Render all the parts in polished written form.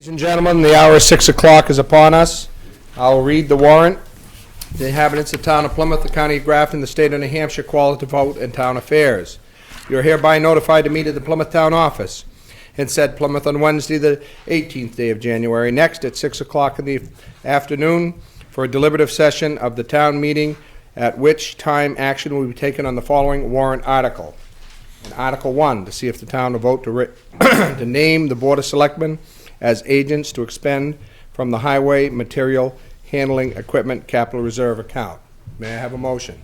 Ladies and gentlemen, the hour of 6 o'clock is upon us. I'll read the warrant. The inhabitants of the town of Plymouth, the county of Grafton, the state of New Hampshire, call it to vote in town affairs. You're hereby notified to meet at the Plymouth Town Office in said Plymouth on Wednesday, the 18th day of January, next at 6 o'clock in the afternoon for a deliberative session of the town meeting, at which time action will be taken on the following warrant article. In Article 1, to see if the town will vote to name the Board of Selectmen as agents to expend from the Highway Material Handling Equipment Capital Reserve account. May I have a motion?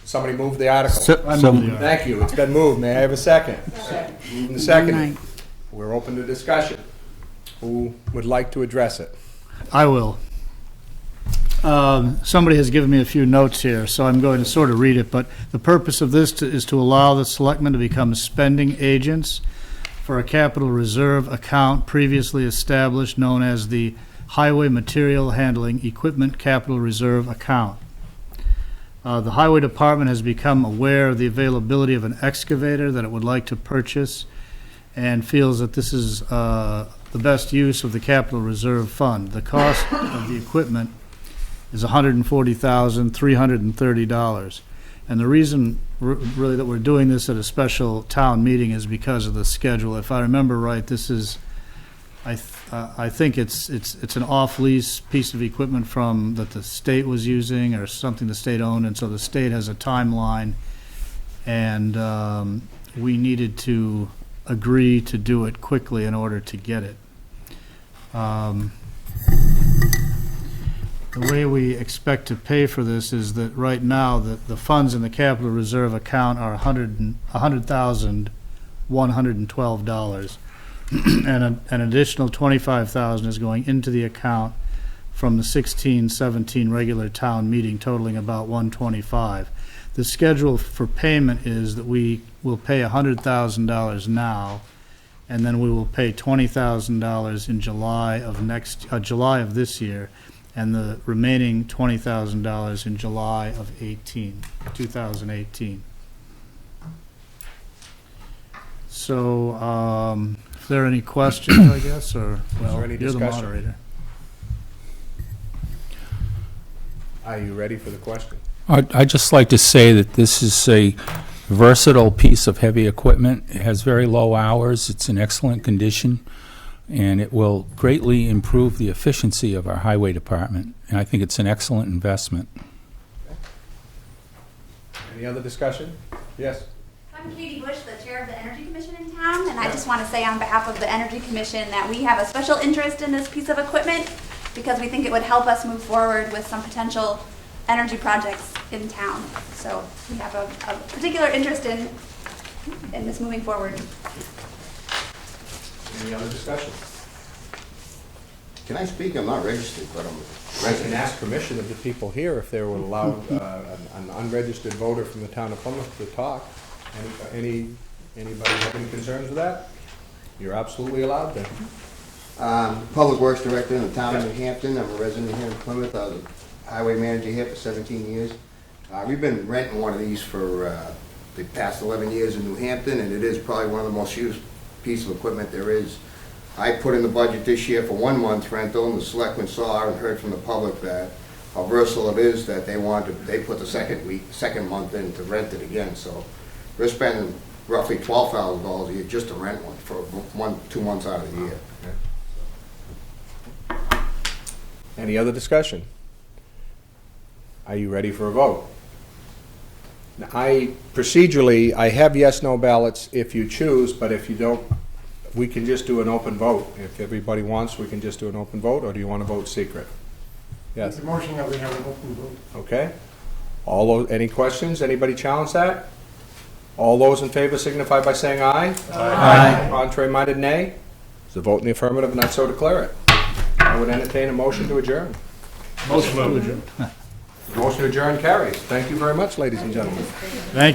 Somebody move the article. Thank you. It's been moved. May I have a second? Moved and seconded. We're open to discussion. Who would like to address it? I will. Somebody has given me a few notes here, so I'm going to sort of read it, but the purpose of this is to allow the selectmen to become spending agents for a capital reserve account previously established known as the Highway Material Handling Equipment Capital Reserve account. The Highway Department has become aware of the availability of an excavator that it would like to purchase and feels that this is the best use of the capital reserve fund. The cost of the equipment is $140,330. And the reason really that we're doing this at a special town meeting is because of the schedule. If I remember right, this is, I think it's an off-lease piece of equipment from, that the state was using or something the state owned, and so the state has a timeline, and we needed to agree to do it quickly in order to get it. The way we expect to pay for this is that right now, the funds in the capital reserve account are $100,112. And an additional $25,000 is going into the account from the 16-17 regular town meeting, totaling about $125. The schedule for payment is that we will pay $100,000 now, and then we will pay $20,000 in July of this year, and the remaining $20,000 in July of 2018. So, if there are any questions, I guess, or, well, any you're the discussion? moderator. Are you ready for the question? I'd just like to say that this is a versatile piece of heavy equipment. It has very low hours. It's in excellent condition, and it will greatly improve the efficiency of our highway department. And I think it's an excellent investment. Any other discussion? Yes. I'm Katie Bush, the chair of the Energy Commission in town, and I just want to say on behalf of the Energy Commission that we have a special interest in this piece of equipment because we think it would help us move forward with some potential energy projects in town. So we have a particular interest in this moving forward. Any other discussion? Can I speak? I'm not registered, but I'm I can ask permission of the people here if they will allow an unregistered voter from the town of Plymouth to talk. Anybody have any concerns with that? You're absolutely allowed to. Public Works Director in the town of New Hampton. I'm a resident here in Plymouth. I was a highway manager here for 17 years. We've been renting one of these for the past 11 years in New Hampton, and it is probably one of the most used pieces of equipment there is. I put in the budget this year for 1 month rental, and the selectmen saw and heard from the public that how versatile it is that they put the second month in to rent it again. So we're spending roughly $12,000 a year just to rent one for 2 months out of the year. Any other discussion? Are you ready for a vote? Now, procedurally, I have yes/no ballots if you choose, but if you don't, we can just do an open vote. If everybody wants, we can just do an open vote, or do you want to vote secret? Yes. The motion that we have an open vote. Okay. All those, any questions? Anybody challenge that? All those in favor signify by saying aye. Aye. Contrary minded, nay. Is the vote in the affirmative, and I so declare it. I would entertain a motion to adjourn. Motion to adjourn. Motion to adjourn carries. Thank you very much, ladies and gentlemen. Thank